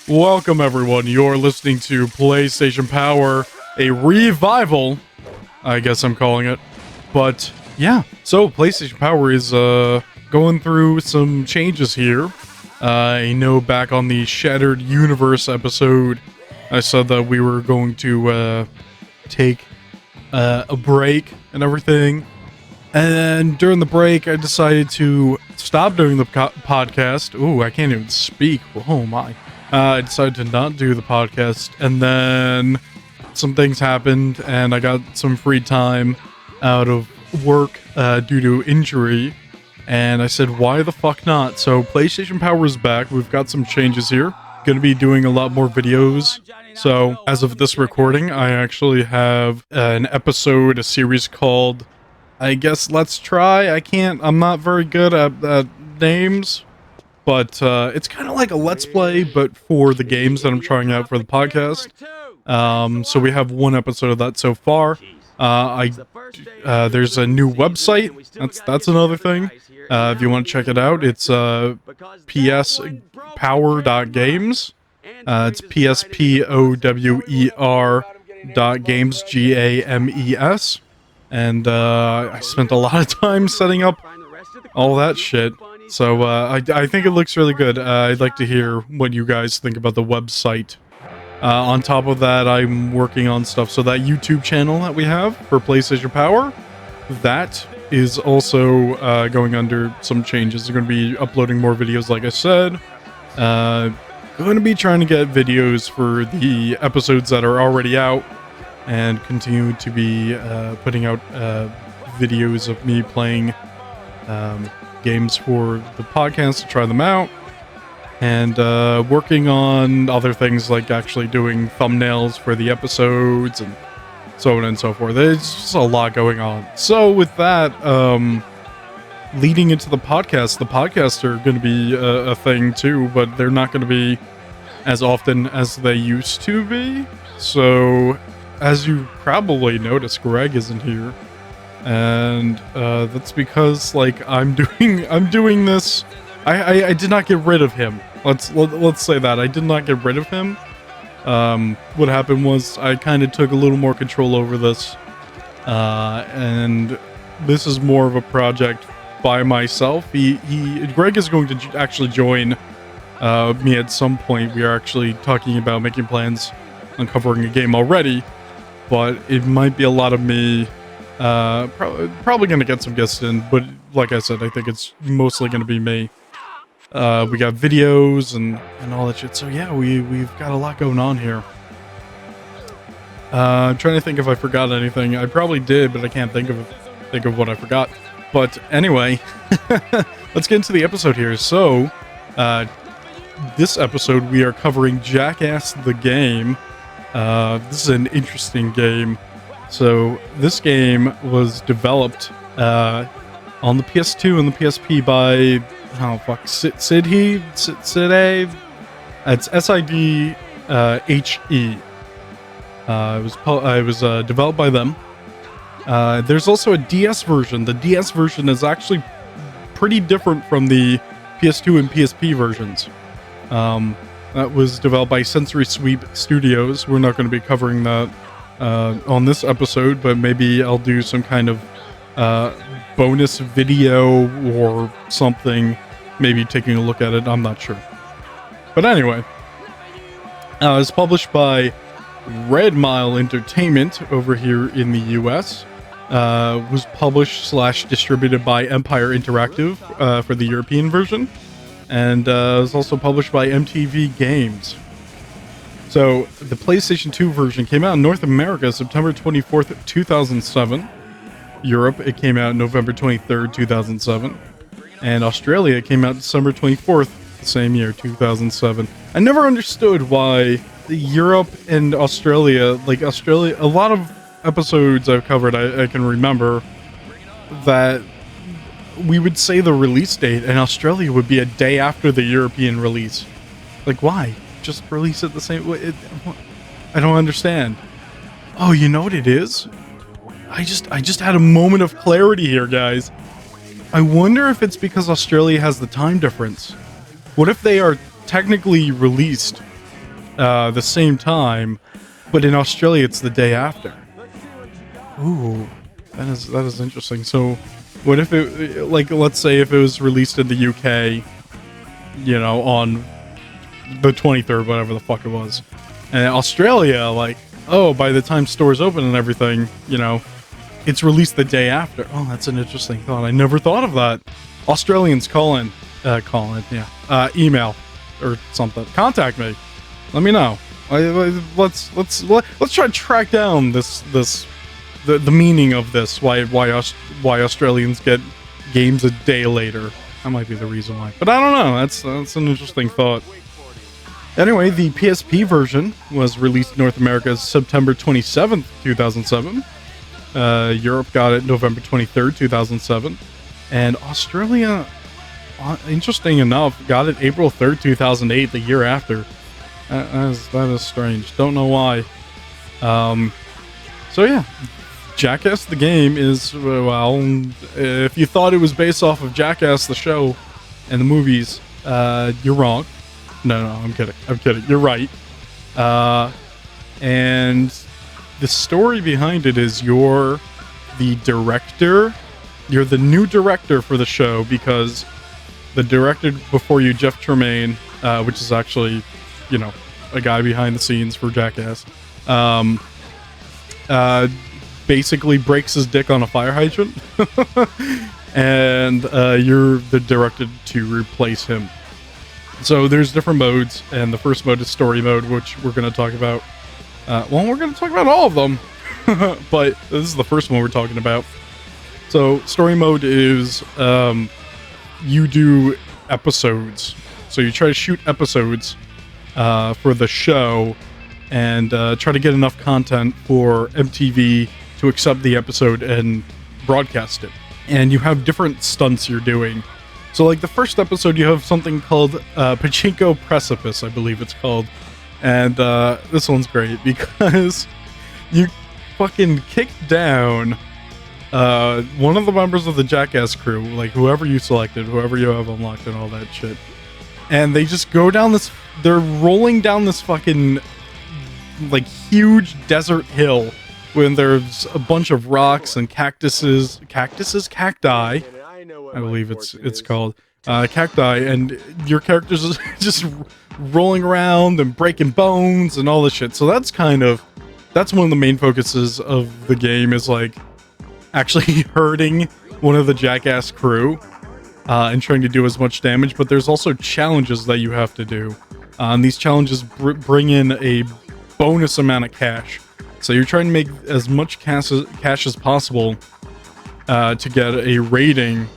Welcome everyone, you're listening to PlayStation Power, a revival, I guess I'm calling it. But yeah, so PlayStation Power is going through some changes here. I know back on the Shattered Universe episode, I said that we were going to take a break and everything. And during the break, I decided to stop doing the podcast. Ooh, I can't even speak. Oh my. I decided to not do the podcast, and then some things happened, and I got some free time out of work due to injury, and I said, why the fuck not? So PlayStation Power is back. We've got some changes here. Going to be doing a lot more videos. So as of this recording, I actually have an episode, a series called, I guess, Let's Try. I'm not very good at names. But it's kind of like a Let's Play, but for the games that I'm trying out for the podcast. So we have one episode of that so far. There's a new website. That's another thing. If you want to check it out, it's pspower.games. It's pspower.games, GAMES. And I spent a lot of time setting up all that shit. So I think it looks really good. I'd like to hear what you guys think about the website. On top of that, I'm working on stuff. So that YouTube channel that we have for PlayStation Power, that is also going under some changes. They're going to be uploading more videos, like I said. Going to be trying to get videos for the episodes that are already out, and continue to be putting out videos of me playing games for the podcast to try them out, and working on other things like actually doing thumbnails for the episodes and so on and so forth. There's just a lot going on. So with that, leading into the podcasts are going to be a thing too, but they're not going to be as often as they used to be. So as you probably noticed, Greg isn't here. And that's because, like, I'm doing this. I did not get rid of him. Let's say that I did not get rid of him. What happened was I kind of took a little more control over this, and this is more of a project by myself. Greg is going to actually join me at some point. We are actually talking about making plans on covering a game already, but it might be a lot of me. Probably gonna get some guests in, but like I said, I think it's mostly gonna be me. We got videos and all that shit, so yeah, we've got a lot going on here. I'm trying to think if I forgot anything. I probably did, but I can't think of what I forgot. But anyway, let's get into the episode here. So, this episode we are covering Jackass the game. This is an interesting game. So this game was developed on the PS2 and the PSP by SIDHE. It's SIDHE. It was developed by them. There's also a DS version. The DS version is actually pretty different from the PS2 and PSP versions. That was developed by Sensory Sweep Studios. We're not going to be covering that on this episode, but maybe I'll do some kind of bonus video or something, maybe taking a look at it. I'm not sure. But anyway, it's published by Red Mile Entertainment over here in the US. Was published / distributed by Empire Interactive for the European version, and was also published by MTV Games. So, the PlayStation 2 version came out in North America September 24th, 2007. Europe, it came out November 23rd, 2007. And Australia, it came out December 24th, the same year, 2007. I never understood why Europe and Australia, a lot of episodes I've covered, I can remember that we would say the release date, and Australia would be a day after the European release. Like, why? Just release it the same way. I don't understand. Oh, you know what it is? I just had a moment of clarity here, guys. I wonder if it's because Australia has the time difference. What if they are technically released the same time, but in Australia it's the day after. Ooh, that is interesting. So, what if it, like, let's say if it was released in the UK, you know, on the 23rd, whatever the fuck it was, and Australia, like, oh, by the time stores open and everything, you know, it's released the day after. Oh, that's an interesting thought. I never thought of that. Australians, email or something. Contact me. Let me know. Let's try to track down the meaning of this. Why Australians get games a day later. That might be the reason why. But I don't know. That's an interesting thought. Anyway, the PSP version was released in North America September 27th, 2007. Europe got it November 23rd, 2007. And Australia, interesting enough, got it April 3rd, 2008, the year after. That is strange. Don't know why. So yeah, Jackass the game is, well, if you thought it was based off of Jackass the show and the movies, you're wrong. No, I'm kidding. You're right. And the story behind it is you're the director. You're the new director for the show because the director before you, Jeff Tremaine, which is actually, you know, a guy behind the scenes for Jackass, basically breaks his dick on a fire hydrant. And you're the director to replace him. So there's different modes, and the first mode is story mode, which we're going to talk about. Well, we're going to talk about all of them, but this is the first one we're talking about. So story mode is you do episodes. So you try to shoot episodes for the show and try to get enough content for MTV to accept the episode and broadcast it. And you have different stunts you're doing. So, like, the first episode, you have something called Pachinko Precipice, I believe it's called. And this one's great because you fucking kick down one of the members of the Jackass crew, like whoever you selected, whoever you have unlocked and all that shit. And they just go down this, they're rolling down this fucking, like, huge desert hill when there's a bunch of rocks and cacti, I believe it's called, cacti, and your character's just rolling around and breaking bones and all this shit. So that's one of the main focuses of the game, is like actually hurting one of the Jackass crew and trying to do as much damage. But there's also challenges that you have to do, and these challenges bring in a bonus amount of cash. So you're trying to make as much cash as possible to get a rating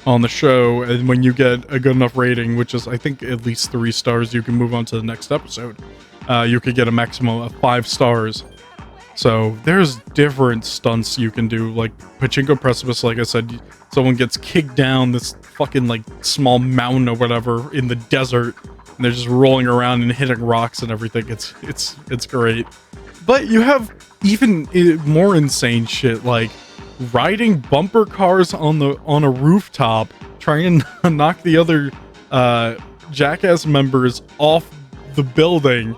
on the show, and when you get a good enough rating, which is I think at least 3 stars, you can move on to the next episode. You could get a maximum of 5 stars. So there's different stunts you can do, like Pachinko Precipice. Like I said, someone gets kicked down this fucking like small mountain or whatever in the desert, and they're just rolling around and hitting rocks and everything. It's great. But you have even more insane shit, like riding bumper cars on a rooftop, trying to knock the other Jackass members off the building.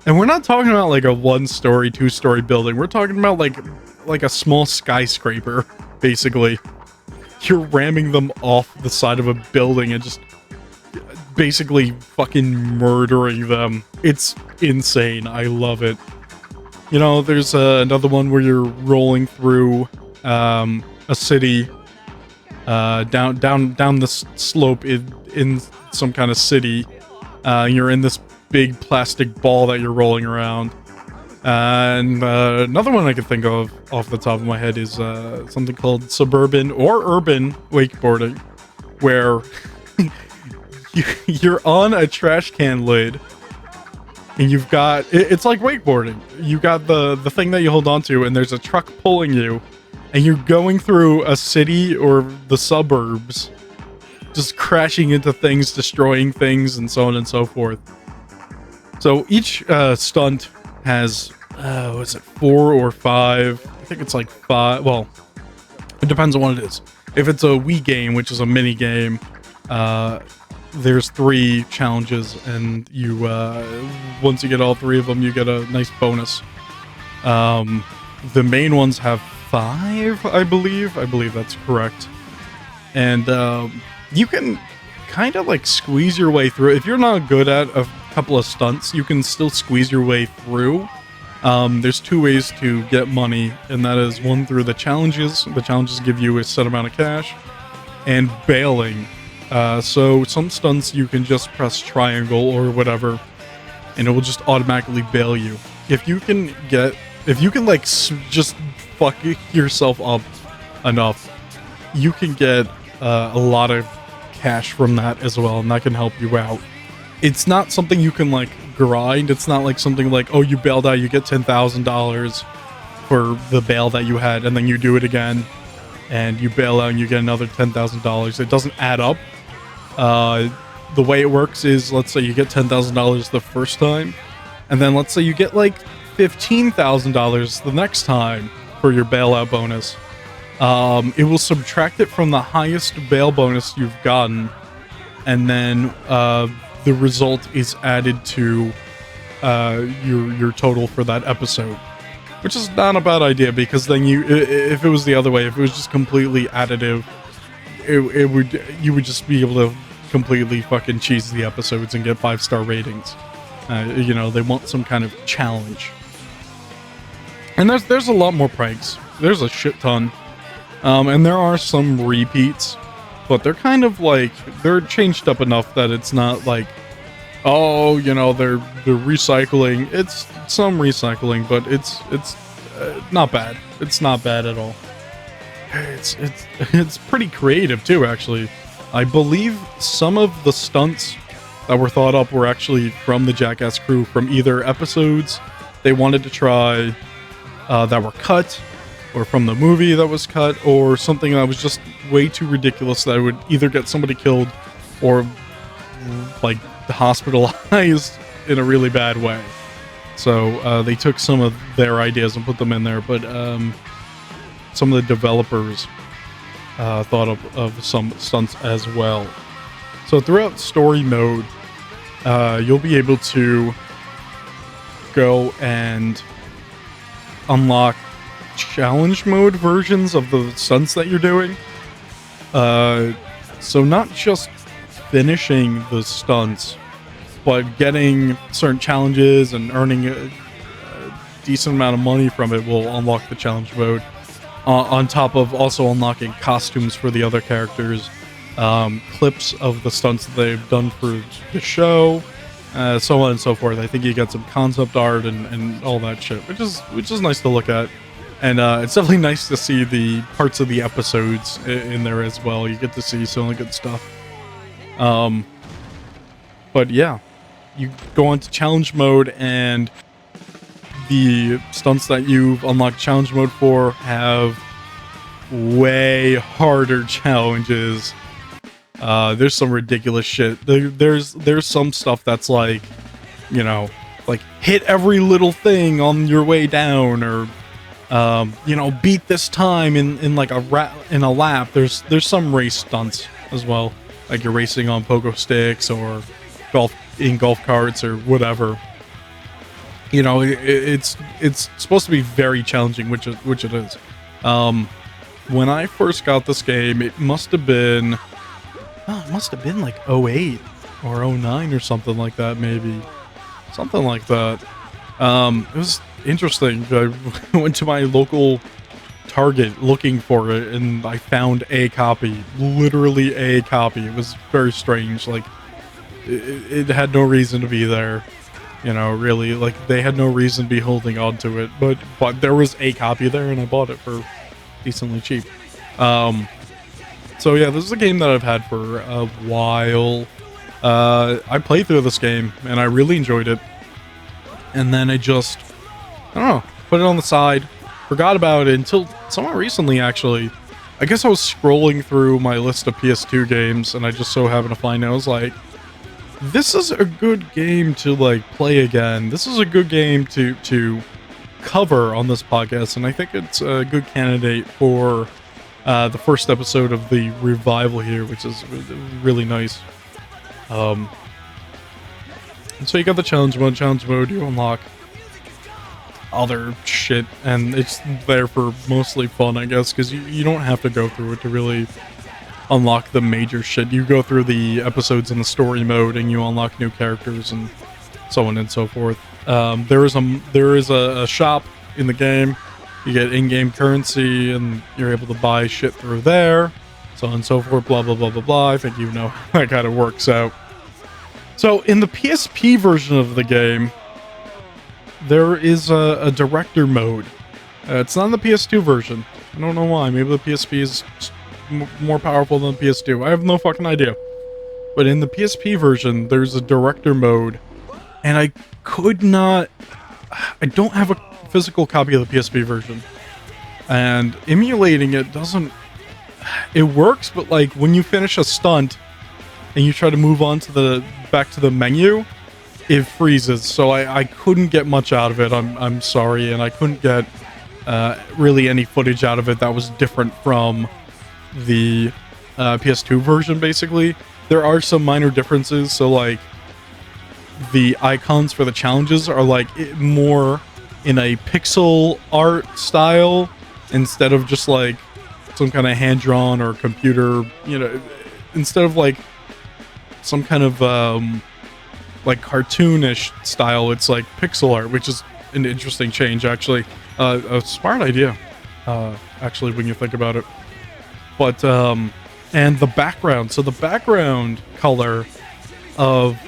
And we're not talking about like a 1-story, 2-story building. We're talking about like a small skyscraper, basically. You're ramming them off the side of a building and just basically fucking murdering them. It's insane. I love it. You know, there's another one where you're rolling through a city, down the slope in some kind of city. You're in this big plastic ball that you're rolling around. And another one I can think of off the top of my head is something called suburban or urban wakeboarding, where you're on a trash can lid. And you've got, it's like wakeboarding. You got the thing that you hold on to, and there's a truck pulling you, and you're going through a city or the suburbs, just crashing into things, destroying things, and so on and so forth. So each stunt has, was it 4 or 5? I think it's like 5. Well, it depends on what it is. If it's a Wii game, which is a mini game, there's 3 challenges, and you once you get all 3 of them, you get a nice bonus. The main ones have 5, I believe. I believe that's correct. And you can kind of like squeeze your way through. If you're not good at a couple of stunts, you can still squeeze your way through. There's 2 ways to get money, and that is one through the challenges. The challenges give you a set amount of cash, and bailing. So some stunts you can just press triangle or whatever, and it will just automatically bail you. If you can like just fuck yourself up enough, you can get a lot of cash from that as well, and that can help you out. It's not something you can like grind. It's not like something like, oh, you bailed out, you get $10,000 for the bail that you had, and then you do it again, and you bail out and you get another $10,000. It doesn't add up. The way it works is, let's say you get $10,000 the first time, and then let's say you get like $15,000 the next time for your bailout bonus. It will subtract it from the highest bail bonus you've gotten, and then the result is added to your total for that episode, which is not a bad idea, because then if it was the other way, if it was just completely additive, you would just be able to completely fucking cheese the episodes and get 5-star ratings. You know, they want some kind of challenge. And there's a lot more pranks. There's a shit ton. And there are some repeats, but they're kind of like, they're changed up enough that it's not like, oh, you know, they're recycling. It's some recycling, but it's not bad. It's not bad at all. It's pretty creative too, actually. I believe some of the stunts that were thought up were actually from the Jackass crew, from either episodes they wanted to try that were cut, or from the movie that was cut, or something that was just way too ridiculous that would either get somebody killed or like hospitalized in a really bad way. So they took some of their ideas and put them in there, but some of the developers thought of some stunts as well. So throughout story mode, you'll be able to go and unlock challenge mode versions of the stunts that you're doing. So not just finishing the stunts, but getting certain challenges and earning a decent amount of money from it will unlock the challenge mode. On top of also unlocking costumes for the other characters, clips of the stunts that they've done for the show, so on and so forth. I think you get some concept art and all that shit, which is nice to look at. And it's definitely nice to see the parts of the episodes in there as well. You get to see some of the good stuff. But yeah, you go on to challenge mode, and the stunts that you've unlocked challenge mode for have way harder challenges. There's some ridiculous shit. There's some stuff that's like, you know, like hit every little thing on your way down, or you know, beat this time in like a lap. There's some race stunts as well, like you're racing on pogo sticks or golf carts or whatever. You know, it's supposed to be very challenging, which it is. When I first got this game, it must have been like 08 or 09 or something like that, maybe. Something like that. It was interesting. I went to my local Target looking for it, and I found a copy. Literally a copy. It was very strange. Like, it had no reason to be there. You know, really, like, they had no reason to be holding on to it, but there was a copy there, and I bought it for decently cheap. So yeah, this is a game that I've had for a while. I played through this game, and I really enjoyed it. And then I don't know, put it on the side, forgot about it until somewhat recently, actually. I guess I was scrolling through my list of PS2 games, and I just so happened to find it. I was like, this is a good game to like play again. This is a good game to cover on this podcast, and I think it's a good candidate for the first episode of the revival here, which is really nice. So you got the challenge mode. Challenge mode, you unlock other shit, and it's there for mostly fun, I guess, because you don't have to go through it to really unlock the major shit. You go through the episodes in the story mode, and you unlock new characters and so on and so forth. There is a shop in the game. You get in-game currency, and you're able to buy shit through there, so on and so forth. Blah blah blah blah blah. I think you know how that kind of works out. So in the PSP version of the game, there is a director mode. It's not in the PS2 version. I don't know why. Maybe the PSP is more powerful than the PS2. I have no fucking idea. But in the PSP version, there's a director mode, and I don't have a physical copy of the PSP version. And emulating it doesn't... It works, but like when you finish a stunt and you try to move on to back to the menu, it freezes. So I couldn't get much out of it. I'm sorry, and I couldn't get really any footage out of it that was different from the PS2 version. Basically, there are some minor differences. So like the icons for the challenges are like more in a pixel art style instead of just like some kind of hand-drawn or computer, you know, instead of like some kind of like cartoonish style, it's like pixel art, which is an interesting change, actually. A smart idea, actually, when you think about it. But and the background, so the background color of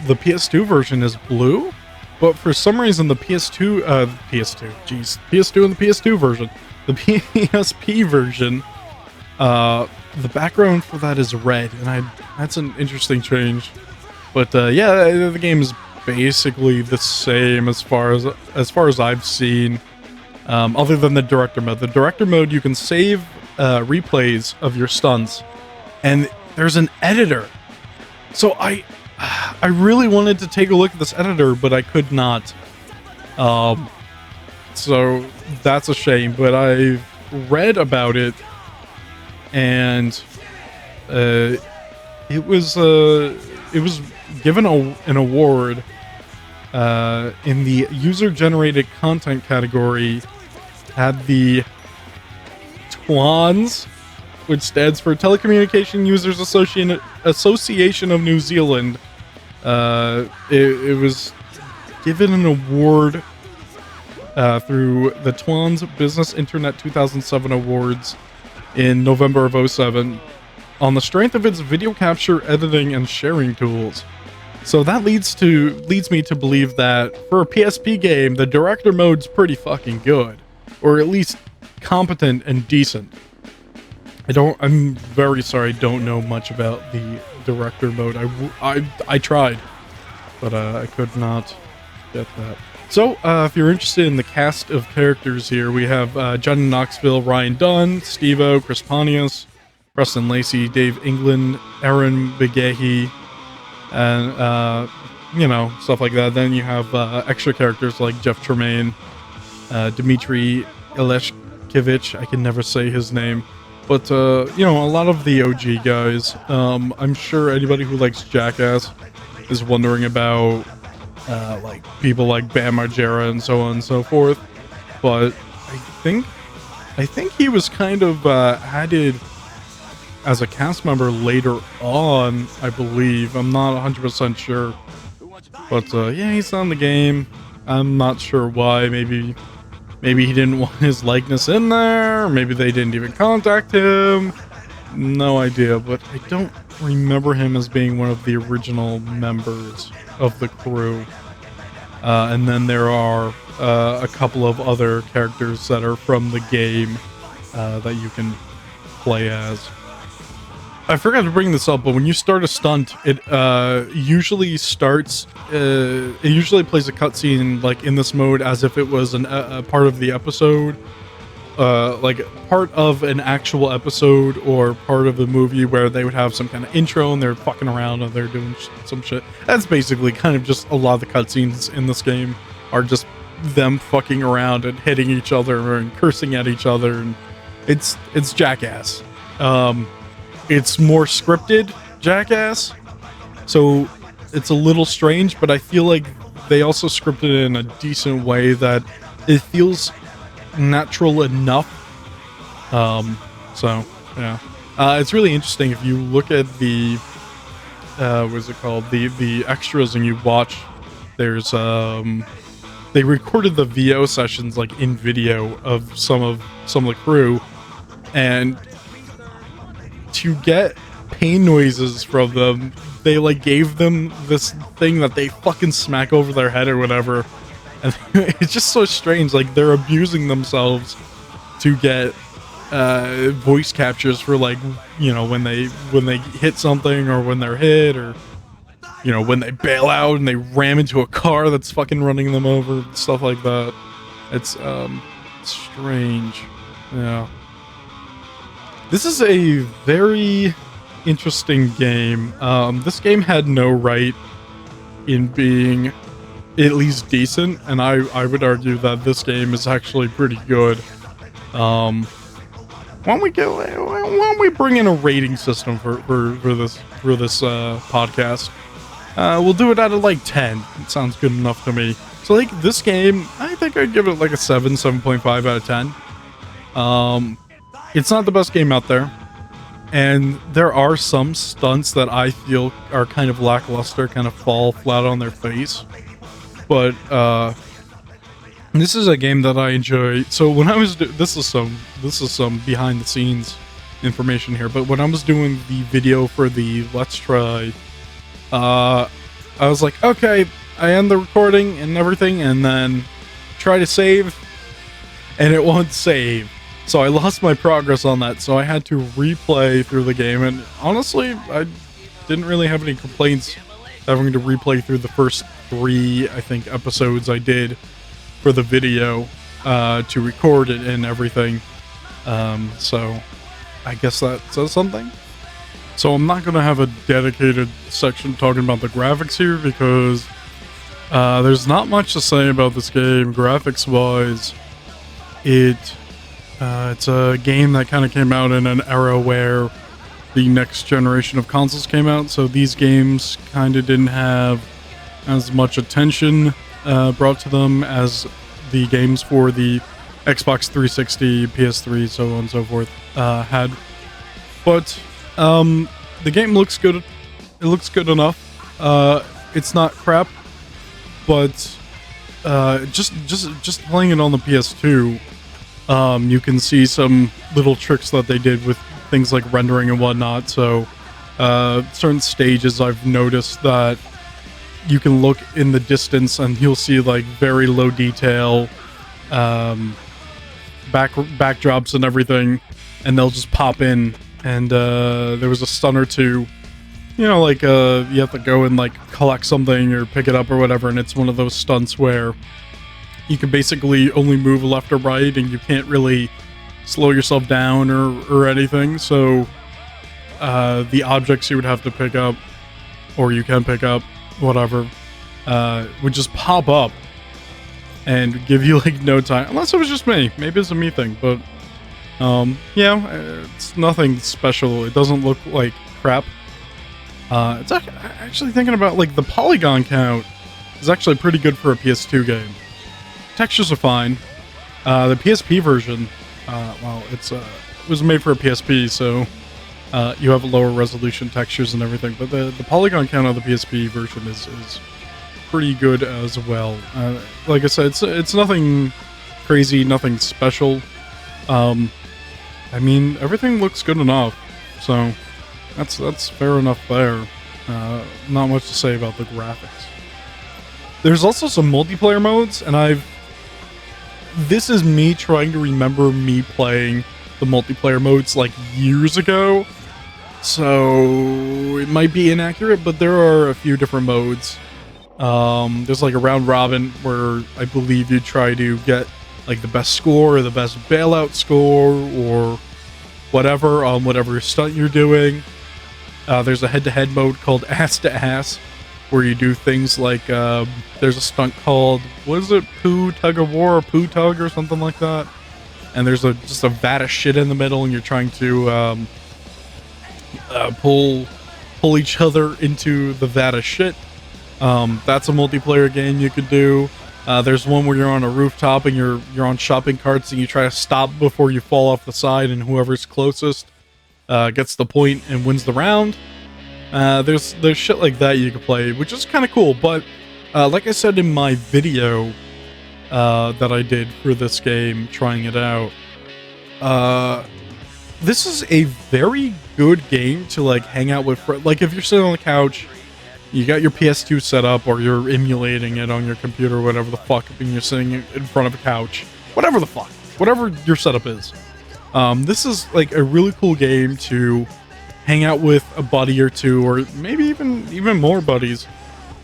the PS2 version is blue, but for some reason the PS2 and the PS2 version, the PSP version, the background for that is red, and that's an interesting change. But yeah, the game is basically the same as far as I've seen, other than the director mode. The director mode, you can save replays of your stunts, and there's an editor. So I really wanted to take a look at this editor, but I could not. So that's a shame. But I've read about it, and it was given an award in the user-generated content category at the TWANS, which stands for Telecommunication Users Association of New Zealand. It was given an award through the TWANS Business Internet 2007 Awards in November of 2007 on the strength of its video capture, editing, and sharing tools. So that leads me to believe that for a PSP game, the director mode's pretty fucking good, or at least competent and decent. I'm very sorry, don't know much about the director mode. I tried, but I could not get that. So, if you're interested in the cast of characters here, we have Johnny Knoxville, Ryan Dunn, Steve-O, Chris Pontius, Preston Lacey, Dave England, Aaron Begehi, and, you know, stuff like that. Then you have extra characters like Jeff Tremaine, Dmitry Ileshkevich, I can never say his name, but, you know, a lot of the OG guys. I'm sure anybody who likes Jackass is wondering about like people like Bam Margera and so on and so forth, but I think he was kind of added as a cast member later on, I believe. I'm not 100% sure, but yeah, he's on the game. I'm not sure why. Maybe he didn't want his likeness in there, or maybe they didn't even contact him. No idea, but I don't remember him as being one of the original members of the crew. And then there are a couple of other characters that are from the game that you can play as. I forgot to bring this up, but when you start a stunt, it usually starts. It usually plays a cutscene like in this mode as if it was a part of the episode, like part of an actual episode or part of the movie where they would have some kind of intro and they're fucking around and they're doing some shit. That's basically kind of just a lot of the cutscenes in this game are just them fucking around and hitting each other and cursing at each other, and it's Jackass. It's more scripted Jackass, So it's a little strange, but I feel like they also scripted it in a decent way that it feels natural enough. So yeah, it's really interesting if you look at the what's it called, the extras, and you watch. There's they recorded the VO sessions like in video of some of the crew, and to get pain noises from them, they like gave them this thing that they fucking smack over their head or whatever, and it's just so strange. Like they're abusing themselves to get voice captures for, like, you know, when they hit something, or when they're hit, or you know, when they bail out and they ram into a car that's fucking running them over, stuff like that. It's strange. Yeah. This is a very interesting game. This game had no right in being at least decent, and I would argue that this game is actually pretty good. Why don't we bring in a rating system for this podcast? We'll do it out of like 10. It sounds good enough to me. So like this game, I think I'd give it like a 7.5 out of 10. It's not the best game out there, and there are some stunts that I feel are kind of lackluster, kind of fall flat on their face. But this is a game that I enjoy. So when I was this is some behind the scenes information here, but when I was doing the video for the Let's Try, I was like, okay, I end the recording and everything, and then try to save, and it won't save. So I lost my progress on that, so I had to replay through the game, and honestly, I didn't really have any complaints having to replay through the first 3, I think, episodes I did for the video to record it and everything. So I guess that says something. So I'm not going to have a dedicated section talking about the graphics here, because there's not much to say about this game graphics-wise. It's a game that kind of came out in an era where the next generation of consoles came out, so these games kind of didn't have as much attention brought to them as the games for the Xbox 360, PS3, so on and so forth had. But the game looks good. It looks good enough. It's not crap, but just playing it on the PS2, you can see some little tricks that they did with things like rendering and whatnot. So certain stages, I've noticed that you can look in the distance and you'll see like very low detail backdrops and everything, and they'll just pop in. And there was a stun or two, you know, like you have to go and like collect something or pick it up or whatever, and it's one of those stunts where you can basically only move left or right, and you can't really slow yourself down or anything. So the objects you would have to pick up, or you can pick up, whatever, would just pop up and give you like no time, unless it was just me. Maybe it's a me thing, but yeah, it's nothing special. It doesn't look like crap. It's actually thinking about, like, the polygon count is actually pretty good for a PS2 game. Textures are fine. The PSP version, well, it was made for a PSP, so you have lower resolution textures and everything, but the polygon count on the PSP version is pretty good as well. Like I said, it's nothing crazy, nothing special. I mean, everything looks good enough, so that's fair enough there. Not much to say about the graphics. There's also some multiplayer modes, and this is me trying to remember me playing the multiplayer modes like years ago, so it might be inaccurate, but there are a few different modes. There's like a round robin where I believe you try to get like the best score or the best bailout score or whatever on whatever stunt you're doing. There's a head-to-head mode called ass to ass, where you do things like there's a stunt called, what is it, poo tug of war or poo tug or something like that, and there's just a vat of shit in the middle, and you're trying to pull pull each other into the vat of shit. That's a multiplayer game you could do. There's one where you're on a rooftop and you're on shopping carts and you try to stop before you fall off the side, and whoever's closest gets the point and wins the round. There's shit like that you can play, which is kind of cool. But like I said in my video that I did for this game, trying it out, this is a very good game to like hang out with friends. Like if you're sitting on the couch, you got your PS2 set up, or you're emulating it on your computer, whatever the fuck, and you're sitting in front of a couch, whatever the fuck, whatever your setup is. This is like a really cool game to hang out with a buddy or two, or maybe even more buddies,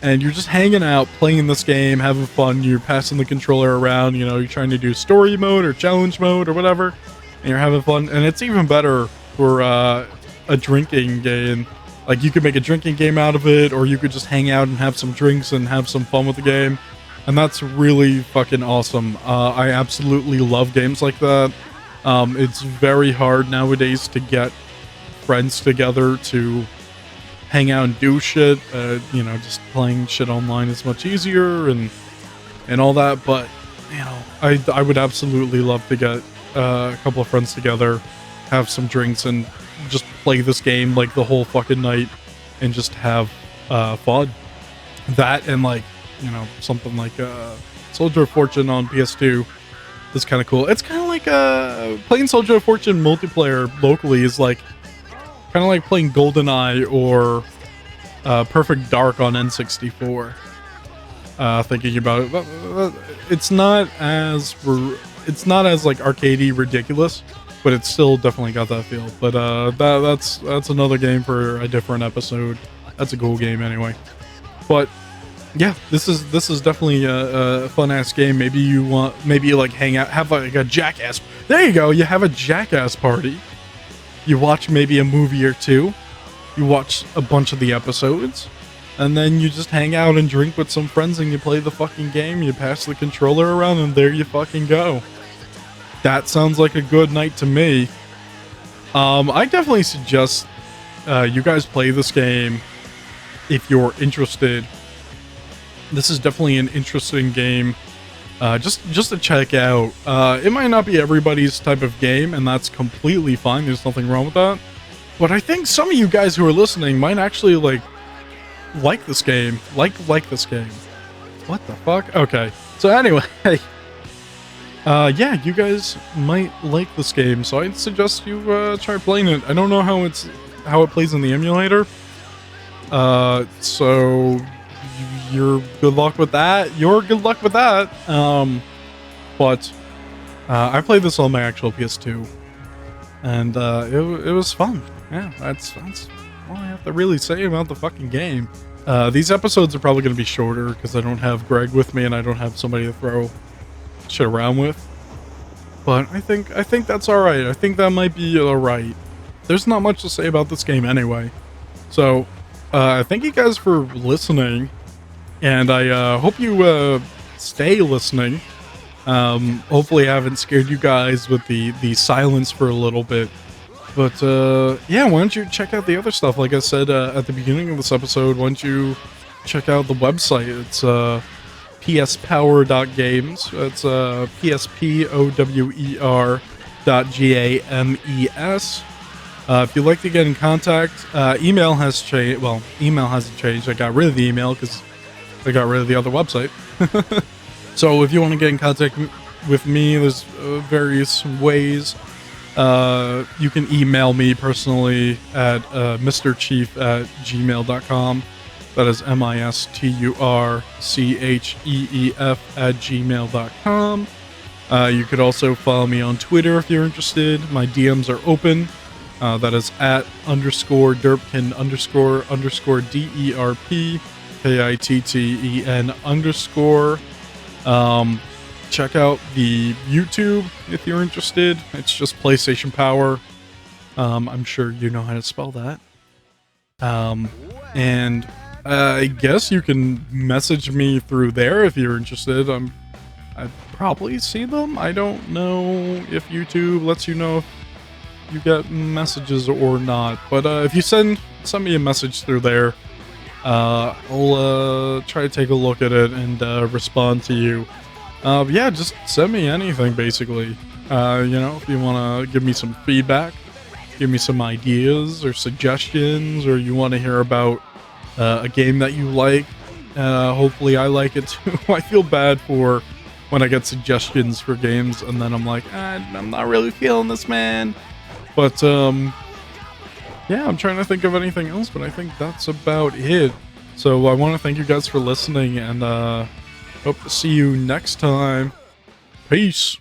and you're just hanging out, playing this game, having fun. You're passing the controller around, you know, you're trying to do story mode or challenge mode or whatever, and you're having fun. And it's even better for a drinking game. Like, you could make a drinking game out of it, or you could just hang out and have some drinks and have some fun with the game. And that's really fucking awesome. I absolutely love games like that. It's very hard nowadays to get friends together to hang out and do shit. You know, just playing shit online is much easier and all that. But, you know, I would absolutely love to get a couple of friends together, have some drinks, and just play this game like the whole fucking night and just have fun. That and, like, you know, something like Soldier of Fortune on PS2 is kind of cool. It's kind of like playing Soldier of Fortune multiplayer locally is like kind of like playing GoldenEye or Perfect Dark on N64. Thinking about it, it's not as like arcadey ridiculous, but it's still definitely got that feel. But that's another game for a different episode. That's a cool game anyway. But yeah, this is definitely a fun ass game. Maybe you like hang out, have like a Jackass. There you go. You have a Jackass party. You watch maybe a movie or two. You watch a bunch of the episodes, and then you just hang out and drink with some friends, and you play the fucking game. You pass the controller around, and there you fucking go. That sounds like a good night to me. I definitely suggest you guys play this game if you're interested. This is definitely an interesting game, just to check out. It might not be everybody's type of game, and that's completely fine. There's nothing wrong with that. But I think some of you guys who are listening might actually like this game. Like this game. What the fuck? Okay. So anyway, yeah, you guys might like this game, so I'd suggest you try playing it. I don't know how it plays in the emulator. So you're good luck with that. But I played this on my actual PS2, and it was fun. Yeah, that's all I have to really say about the fucking game. These episodes are probably going to be shorter because I don't have Greg with me and I don't have somebody to throw shit around with. But I think that's all right. I think that might be all right. There's not much to say about this game anyway. So thank you guys for listening, and I hope you stay listening. Hopefully I haven't scared you guys with the silence for a little bit. But yeah, why don't you check out the other stuff? Like I said at the beginning of this episode, why don't you check out the website? It's pspower.games. It's pspower.games. If you'd like to get in contact, email has changed. Well, email hasn't changed. I got rid of the email because I got rid of the other website. So if you want to get in contact with me, there's various ways. You can email me personally at mrchief@gmail.com. That is misturchef@gmail.com. You could also follow me on Twitter if you're interested. My DMs are open. That is at _derpkin _derp _kitten_. Check out the YouTube if you're interested. It's just PlayStation Power. I'm sure you know how to spell that. And I guess you can message me through there if you're interested. I'd probably see them. I don't know if YouTube lets you know you get messages or not. But if you send me a message through there, I'll try to take a look at it and respond to you. Yeah, just send me anything basically. You know, if you want to give me some feedback, give me some ideas or suggestions, or you want to hear about a game that you like. Hopefully I like it too. I feel bad for when I get suggestions for games and then I'm like, I'm not really feeling this, man. But yeah, I'm trying to think of anything else, but I think that's about it. So I want to thank you guys for listening, and hope to see you next time. Peace.